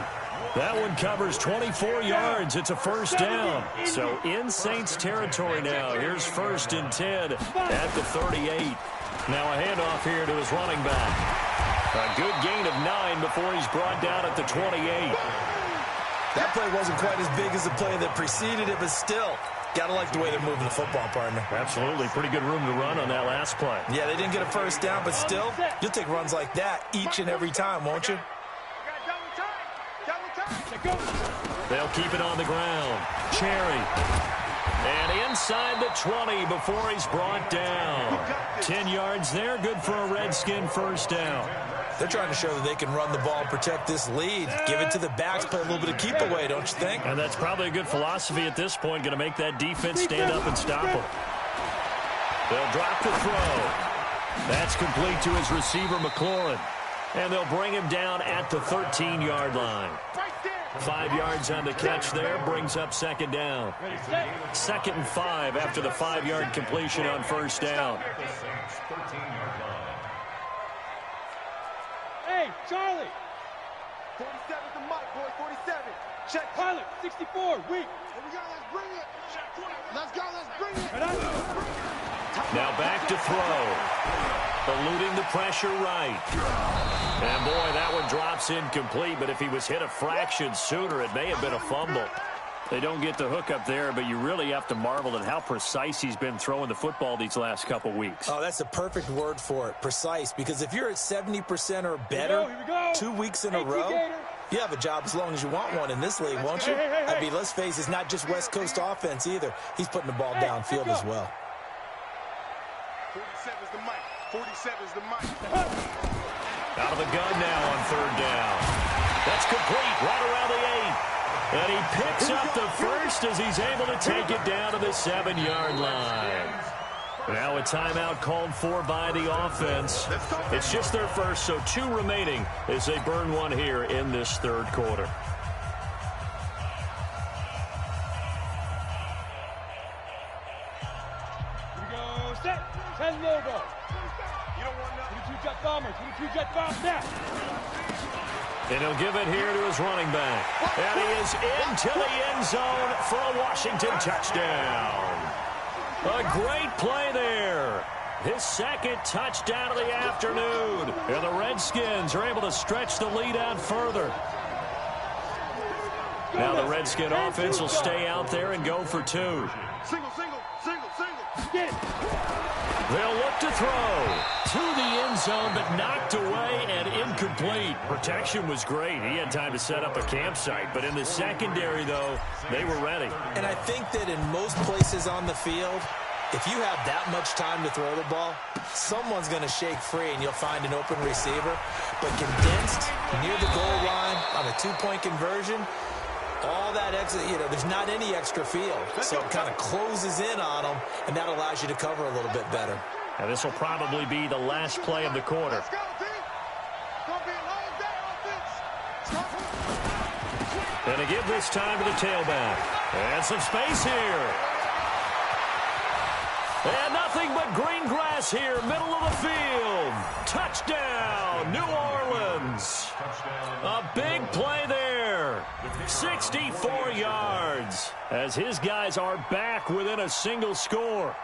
That one covers 24 yards. It's a first down. So in Saints territory now. Here's 1st and 10 at the 38. Now a handoff here to his running back. A good gain of 9 before he's brought down at the 28. That play wasn't quite as big as the play that preceded it, but still, got to like the way they're moving the football, partner. Absolutely. Pretty good room to run on that last play. Yeah, they didn't get a first down, but still, you'll take runs like that each and every time, won't you? They'll keep it on the ground. Cherry. And inside the 20 before he's brought down. 10 yards there. Good for a Redskin first down. They're trying to show that they can run the ball and protect this lead. Give it to the backs, play a little bit of keep away, don't you think? And that's probably a good philosophy at this point. Going to make that defense stand up and stop them. They'll drop the throw. That's complete to his receiver, McLaurin. And they'll bring him down at the 13-yard line. 5 yards on the catch there, brings up second down. 2nd and 5 after the 5-yard completion on first down. Hey, Charlie. 47's the mic, boy, 47. Check. Pilot, 64, weak. Here we go, let's bring it. Let's go, let's bring it. Now back to throw. Eluding the pressure right. And boy, that one drops incomplete, but if he was hit a fraction sooner, it may have been a fumble. They don't get the hook up there, but you really have to marvel at how precise he's been throwing the football these last couple weeks. Oh, that's the perfect word for it, precise, because if you're at 70% or better 2 weeks in a row, you have a job as long as you want one in this league, won't you? I mean, let's face it, it's not just West Coast offense either. He's putting the ball downfield as well. 47's the mic. 47's the mic. Out of the gun now on third down. That's complete right around the 8. And he picks up the first as he's able to take it down to the 7-yard line. Now a timeout called for by the offense. It's just their first, so 2 remaining as they burn one here in this third quarter. Here we go, set. 10 logo. You don't want nothing. 22 jet bombers. 22 jet bombers now. And he'll give it here to his running back. And he is into the end zone for a Washington touchdown. A great play there. His 2nd touchdown of the afternoon. And the Redskins are able to stretch the lead out further. Now the Redskin offense will stay out there and go for 2. Single, single, single, single. Get it. They'll look to throw to the end zone, but knocked away and incomplete. Protection was great. He had time to set up a campsite, but in the secondary, though, they were ready. And I think that in most places on the field, if you have that much time to throw the ball, someone's going to shake free and you'll find an open receiver. But condensed near the goal line on a 2-point conversion, all that extra, there's not any extra field. So it kind of closes in on them, and that allows you to cover a little bit better. And this will probably be the last play of the quarter. Let's go, team. It's going to be a long day offense. And to give this time to the tailback. And some space here. And nothing but green grass here, middle of the field. Touchdown, New Orleans. A big play there. 64 yards as his guys are back within a single score.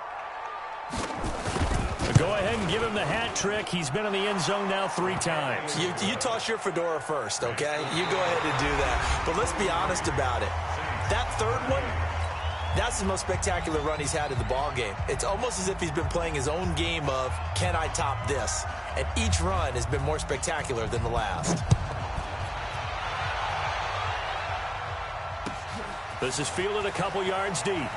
Go ahead and give him the hat trick. He's been in the end zone now 3 times. You toss your fedora first, okay? You go ahead and do that. But let's be honest about it. That third one, that's the most spectacular run he's had in the ball game. It's almost as if he's been playing his own game of, can I top this? And each run has been more spectacular than the last. This is fielded a couple yards deep.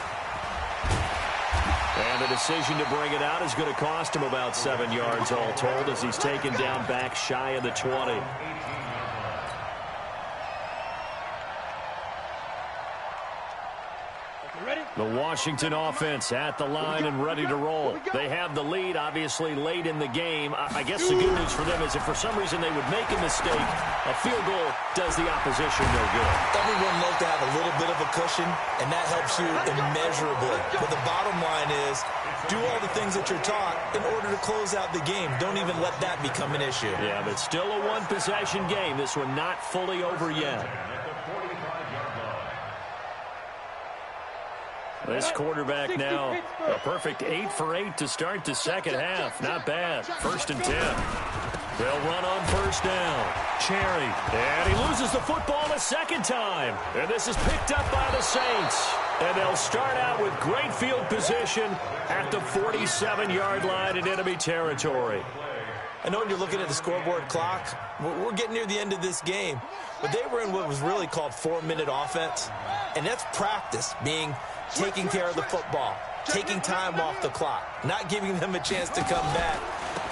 And the decision to bring it out is going to cost him about 7 yards all told as he's taken down back shy of the 20. The Washington offense at the line and ready to roll. They have the lead, obviously, late in the game. I guess the good news for them is if for some reason they would make a mistake, a field goal does the opposition no good. Everyone loves to have a little bit of a cushion, and that helps you immeasurably. But the bottom line is, do all the things that you're taught in order to close out the game. Don't even let that become an issue. Yeah, but still a one-possession game. This one not fully over yet. This quarterback now, a perfect 8 for 8 to start the second half. Not bad. 1st and 10. They'll run on first down. Cherry. And he loses the football a second time. And this is picked up by the Saints. And they'll start out with great field position at the 47-yard line in enemy territory. I know when you're looking at the scoreboard clock, we're getting near the end of this game. But they were in what was really called 4-minute offense. And that's practice, being taking care of the football, taking time off the clock, not giving them a chance to come back.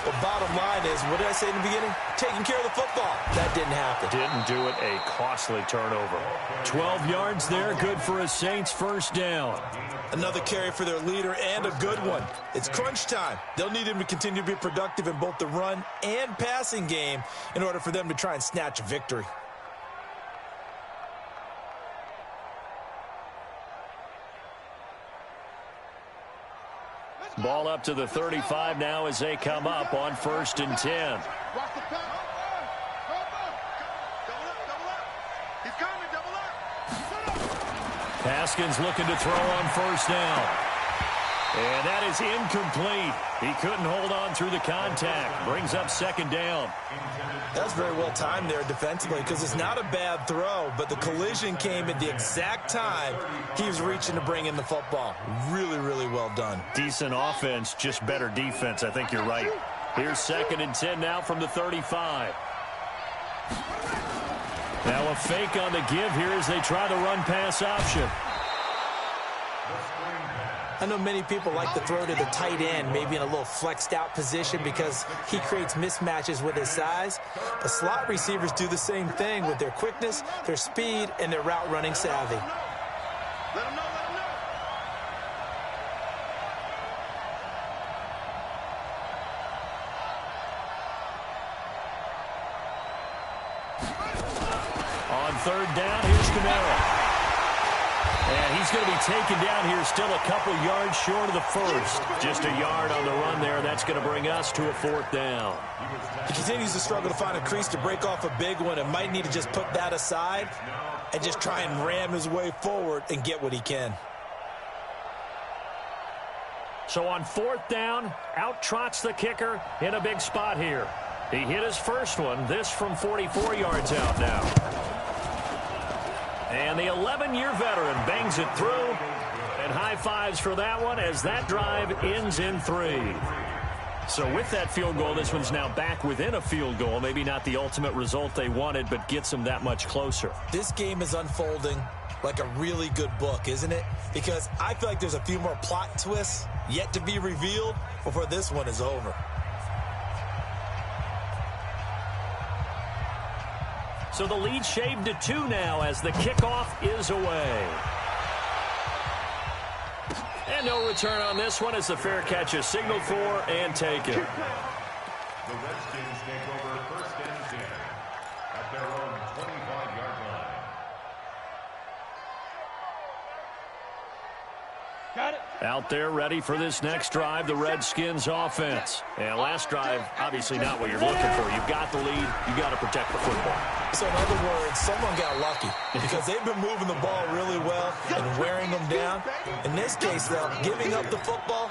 But bottom line is, what did I say in the beginning? Taking care of the football. That didn't happen. Didn't do it. A costly turnover. 12 yards there, good for a Saints first down. Another carry for their leader and a good one. It's crunch time. They'll need him to continue to be productive in both the run and passing game in order for them to try and snatch a victory. Ball up to the 35 now as they come up on 1st and 10. Watch the pass. Double up. He's coming, double up. Haskins looking to throw on 1st down. And that is incomplete. He couldn't hold on through the contact. Brings up 2nd down. That's very well timed there defensively because it's not a bad throw, but the collision came at the exact time he was reaching to bring in the football. Really, really well done. Decent offense, just better defense. I think you're right. Here's 2nd and 10 now from the 35. Now a fake on the give here as they try the run-pass option. I know many people like to throw to the tight end, maybe in a little flexed out position because he creates mismatches with his size. But slot receivers do the same thing with their quickness, their speed, and their route running savvy. Let him know. On 3rd down, here's Kamara. And he's going to be taken down here still a couple yards short of the 1st. Just a yard on the run there. That's going to bring us to a 4th down. He continues to struggle to find a crease to break off a big one and might need to just put that aside and just try and ram his way forward and get what he can. So on 4th down, out trots the kicker in a big spot here. He hit his first one. This from 44 yards out now. And the 11-year veteran bangs it through. And high fives for that one as that drive ends in 3. So with that field goal, this one's now back within a field goal. Maybe not the ultimate result they wanted, but gets them that much closer. This game is unfolding like a really good book, isn't it? Because I feel like there's a few more plot twists yet to be revealed before this one is over. So the lead shaved to 2 now as the kickoff is away. And no return on this one as the fair catch is signaled for and taken. The Redskins take over 1st and 10 at their own 25-yard line. Got it. Out there ready for this next drive, the Redskins offense. And last drive, obviously not what you're looking for. You've got the lead. You've got to protect the football. So in other words, someone got lucky because they've been moving the ball really well and wearing them down. In this case, though, giving up the football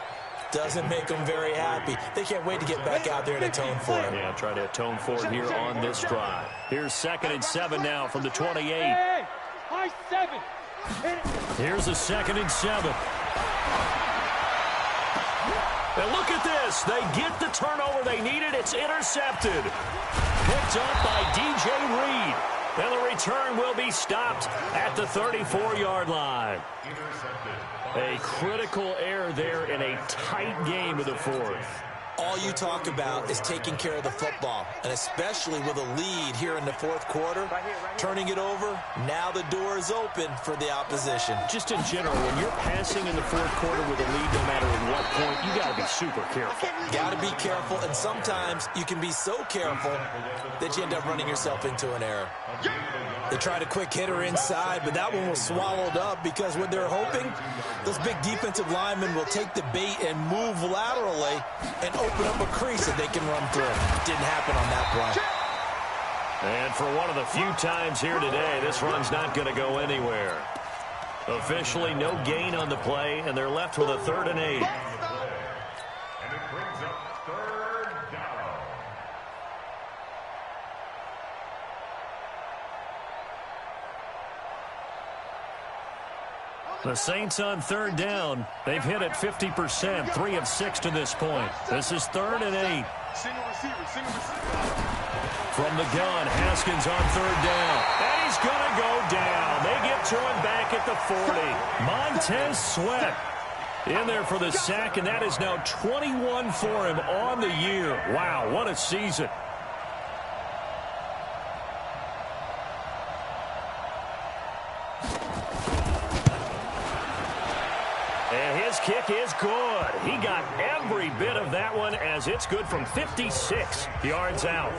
doesn't make them very happy. They can't wait to get back out there and atone for it. Yeah, try to atone for it here on this drive. Here's 2nd and 7 now from the 28. Hey, high 7. Here's a 2nd and 7. And look at this. They get the turnover they needed. It's intercepted. Picked up by DJ Reed. And the return will be stopped at the 34-yard line. A critical error there in a tight game of the 4th. All you talk about is taking care of the football, and especially with a lead here in the 4th quarter, turning it over, now the door is open for the opposition. Just in general, when you're passing in the 4th quarter with a lead, no matter at what point, you got to be super careful. Got to be careful, and sometimes you can be so careful that you end up running yourself into an error. They tried a quick hitter inside, but that one was swallowed up because what they're hoping, those big defensive linemen will take the bait and move laterally and open up a crease that they can run through. Didn't happen on that play. And for one of the few times here today, this run's not going to go anywhere. Officially, no gain on the play, and they're left with a 3rd and 8. And it brings up 3rd down. The Saints on 3rd down. They've hit it 50%, 3 of 6 to this point. This is 3rd and 8. Single receiver. From the gun, Haskins on 3rd down. And he's going to go down. They get to him back at the 40. Montez Sweat in there for the sack, and that is now 21 for him on the year. Wow, what a season. And his kick is good. He got every bit of that one as it's good from 56 yards out.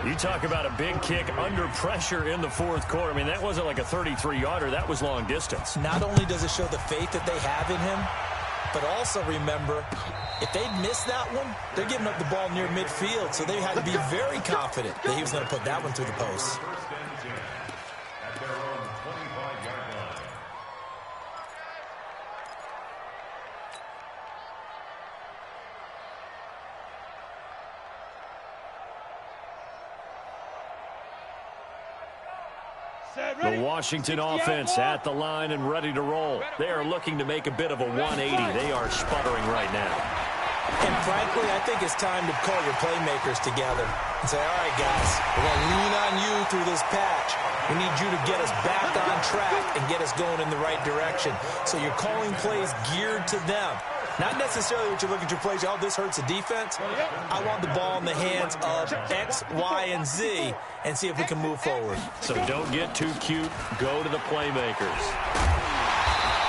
You talk about a big kick under pressure in the 4th quarter. I mean, that wasn't like a 33-yarder. That was long distance. Not only does it show the faith that they have in him, But also remember, if they miss that one, they're giving up the ball near midfield, so they had to be very confident that he was going to put that one through the post. First and 10 at their own 25-yard line. The Washington offense at the line and ready to roll. They are looking to make a bit of a 180. They are sputtering right now. And frankly, I think it's time to call your playmakers together and say, all right, guys, we're going to lean on you through this patch. We need you to get us back on track and get us going in the right direction. So you're calling plays geared to them. Not necessarily what you look at your plays, oh, this hurts the defense. I want the ball in the hands of X, Y, and Z and see if we can move forward. So don't get too cute. Go to the playmakers.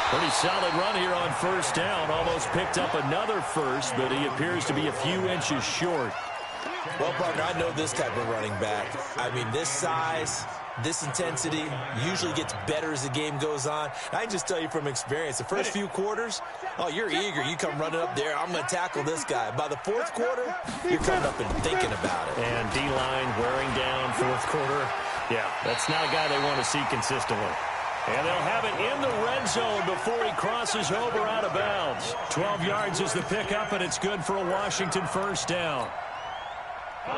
Pretty solid run here on first down. Almost picked up another first, but he appears to be a few inches short. Well, partner, I know this type of running back. I mean, this size, this intensity usually gets better as the game goes on. I can just tell you from experience, the first few quarters, oh, you're eager. You come running up there, I'm going to tackle this guy. By the fourth quarter, you're coming up and thinking about it. And D-line wearing down fourth quarter. Yeah, that's not a guy they want to see consistently. And they'll have it in the red zone before he crosses over out of bounds. 12 yards is the pickup, and it's good for a Washington first down.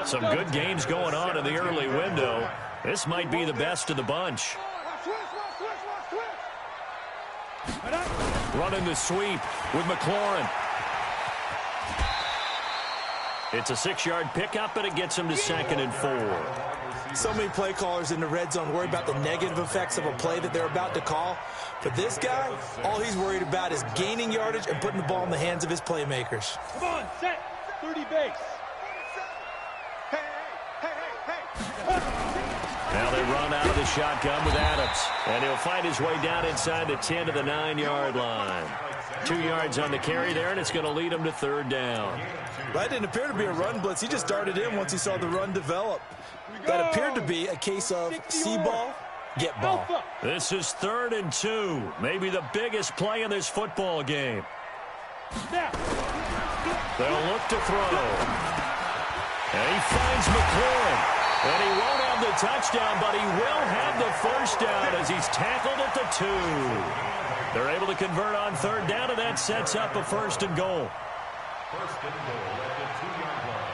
Some good games going on in the early window. This might be the best of the bunch. Running the sweep with McLaurin. It's a 6-yard pickup, and it gets him to 2nd and 4. So many play callers in the red zone worry about the negative effects of a play that they're about to call. But this guy, all he's worried about is gaining yardage and putting the ball in the hands of his playmakers. Come on, set. 30 base. Now they run out of the shotgun with Adams. And he'll find his way down inside the 10 to the 9-yard line. 2 yards on the carry there, and it's going to lead him to 3rd down. That didn't appear to be a run blitz. He just darted in once he saw the run develop. That appeared to be a case of see ball, get ball. This is 3rd and 2. Maybe the biggest play in this football game. They'll look to throw. And he finds McLaurin. And he won't have the touchdown, but he will have the first down as he's tackled at the 2. They're able to convert on 3rd down, and that sets up a 1st and goal. 1st and goal at the 2-yard line.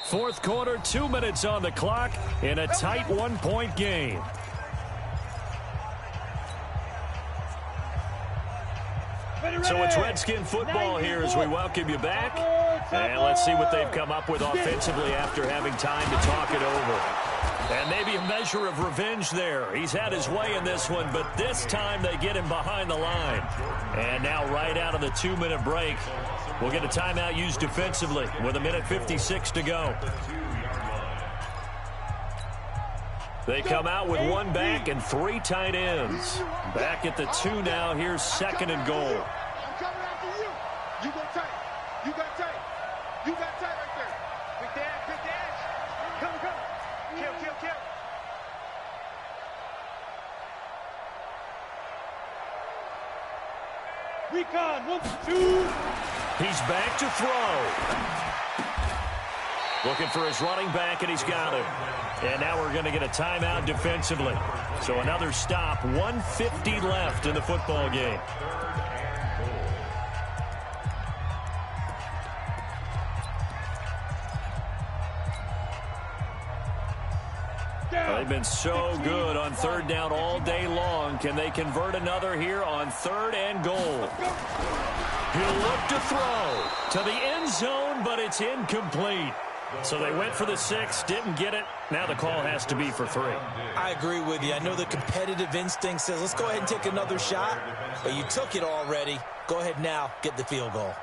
Fourth quarter, 2 minutes on the clock in a tight 1-point game. So it's Redskin football here as we welcome you back. And let's see what they've come up with offensively after having time to talk it over. And maybe a measure of revenge there. He's had his way in this one, but this time they get him behind the line. And now right out of the 2-minute break, we'll get a timeout used defensively with 1:56 to go. They come out with 1 back and 3 tight ends. Back at the 2 now. Here's 2nd and goal. I'm coming after you. You go tight. You got tight. You got tight right there. Big dash, big dash. Come. Kill. Recon, 1, 2. He's back to throw. Looking for his running back, and he's got him. And now we're going to get a timeout defensively. So another stop, 1:50 left in the football game. They've been so good on 3rd down all day long. Can they convert another here on 3rd and goal? He'll look to throw to the end zone, but it's incomplete. So they went for the 6, didn't get it. Now the call has to be for 3. I agree with you. I know the competitive instinct says, let's go ahead and take another shot. But you took it already. Go ahead now, get the field goal.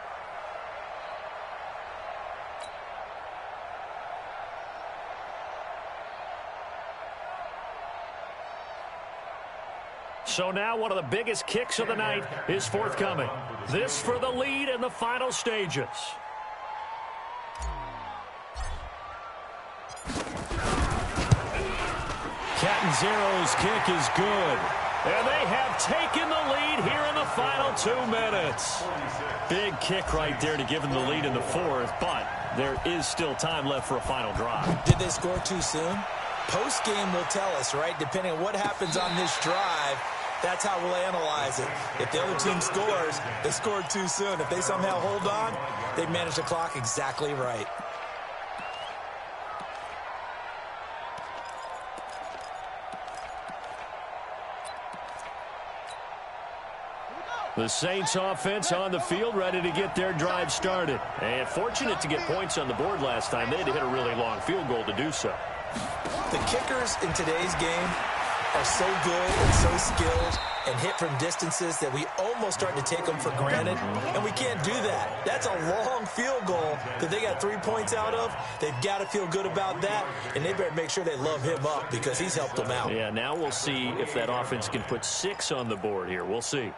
So now one of the biggest kicks of the night is forthcoming. This for the lead in the final stages. Catanzaro's kick is good. And they have taken the lead here in the final 2 minutes. Big kick right there to give them the lead in the fourth, but there is still time left for a final drive. Did they score too soon? Post-game will tell us, right? Depending on what happens on this drive, that's how we'll analyze it. If the other team scores, they scored too soon. If they somehow hold on, they managed the clock exactly right. The Saints offense on the field, ready to get their drive started. And fortunate to get points on the board last time. They had to hit a really long field goal to do so. The kickers in today's game are so good and so skilled and hit from distances that we almost start to take them for granted, and we can't do that. That's a long field goal that they got 3 points out of. They've got to feel good about that, and they better make sure they love him up because he's helped them out. Yeah, now we'll see if that offense can put 6 on the board here. We'll see.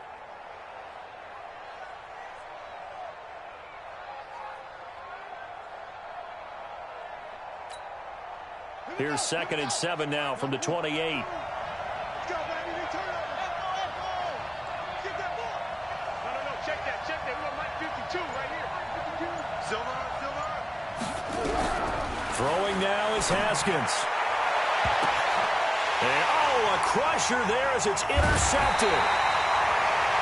Here's 2nd and 7 now from the 28. Let's go, baby. They turn over. Get that ball. No. Check that. We're on Mike 52 right here. 52. Silver. Throwing now is Haskins. And, a crusher there as it's intercepted.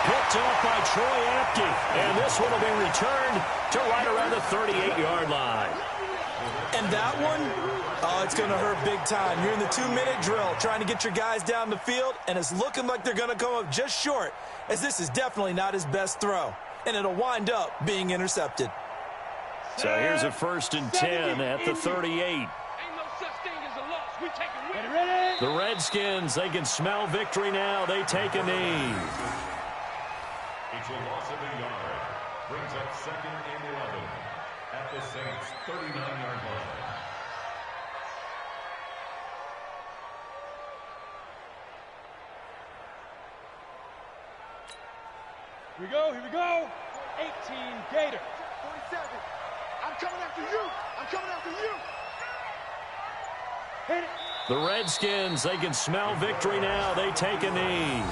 Picked up by Troy Apke. And this one will be returned to right around the 38-yard line. And that one, it's going to hurt big time. You're in the 2-minute drill trying to get your guys down the field, and it's looking like they're going to come up just short, as this is definitely not his best throw. And it'll wind up being intercepted. So here's a 1st and 10 at the 38. Ain't no such thing as a loss. We take it with it. The Redskins, they can smell victory now. They take a knee. It's a loss of a yard. Brings up 2nd and 11 at the Saints' 39-yard line. Here we go. 18 Gators. 47. I'm coming after you. Hit it. The Redskins, they can smell victory now. They take a knee.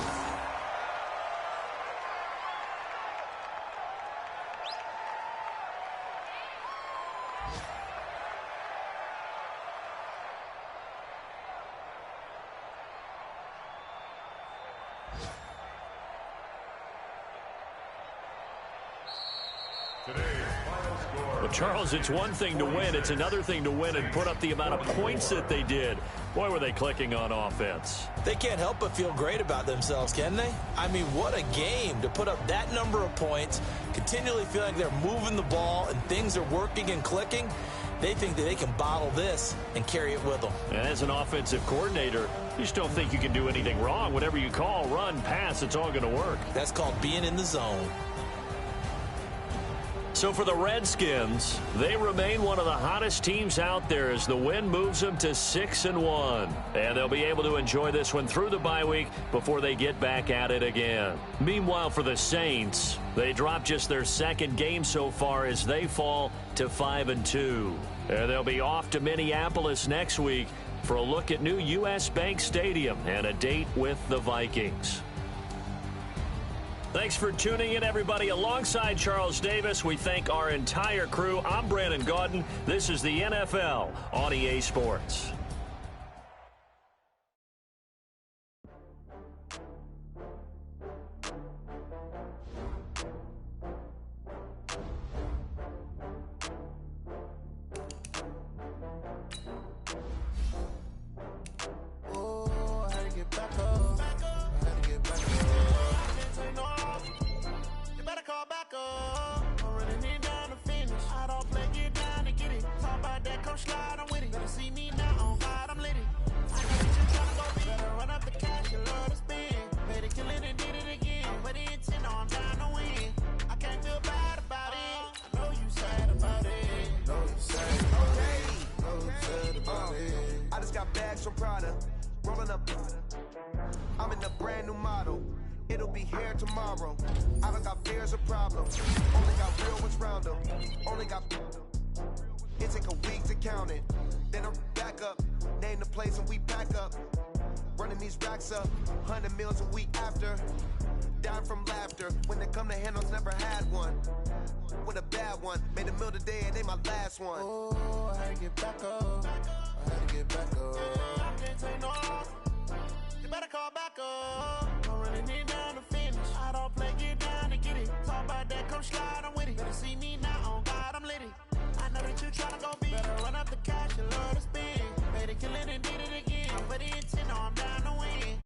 Well, Charles, it's one thing to win. It's another thing to win and put up the amount of points that they did. Boy, were they clicking on offense. They can't help but feel great about themselves, can they? I mean, what a game to put up that number of points, continually feel like they're moving the ball and things are working and clicking. They think that they can bottle this and carry it with them. And as an offensive coordinator, you just don't think you can do anything wrong. Whatever you call, run, pass, it's all going to work. That's called being in the zone. So for the Redskins, they remain one of the hottest teams out there as the win moves them to 6-1. And they'll be able to enjoy this one through the bye week before they get back at it again. Meanwhile, for the Saints, they dropped just their 2nd game so far as they fall to 5-2. And they'll be off to Minneapolis next week for a look at new U.S. Bank Stadium and a date with the Vikings. Thanks for tuning in, everybody. Alongside Charles Davis, we thank our entire crew. I'm Brandon Gaudin. This is the NFL on EA Sports. Slide, I'm with it. Better see me now. it'll be here tomorrow. I don't got fears or problems, only got real ones round them. Only got. It take a week to count it, then I'm back up. Name the place and we back up. Running these racks up, 100 meals a week after. Down from laughter, when they come to handles, never had one. With a bad one, made a meal today and they my last one. Oh, I had to get back up, I had to get back up. I can't take no loss, you better call back up. I'm running it down to finish, I don't play, get down to get it. Talk about that, come slide, I'm with it. Better see me now, on God, I'm litty. I know that you tryna go big, better run up the cash and love to spend. Made a killing and did it again, but the intent, no, I'm down to win.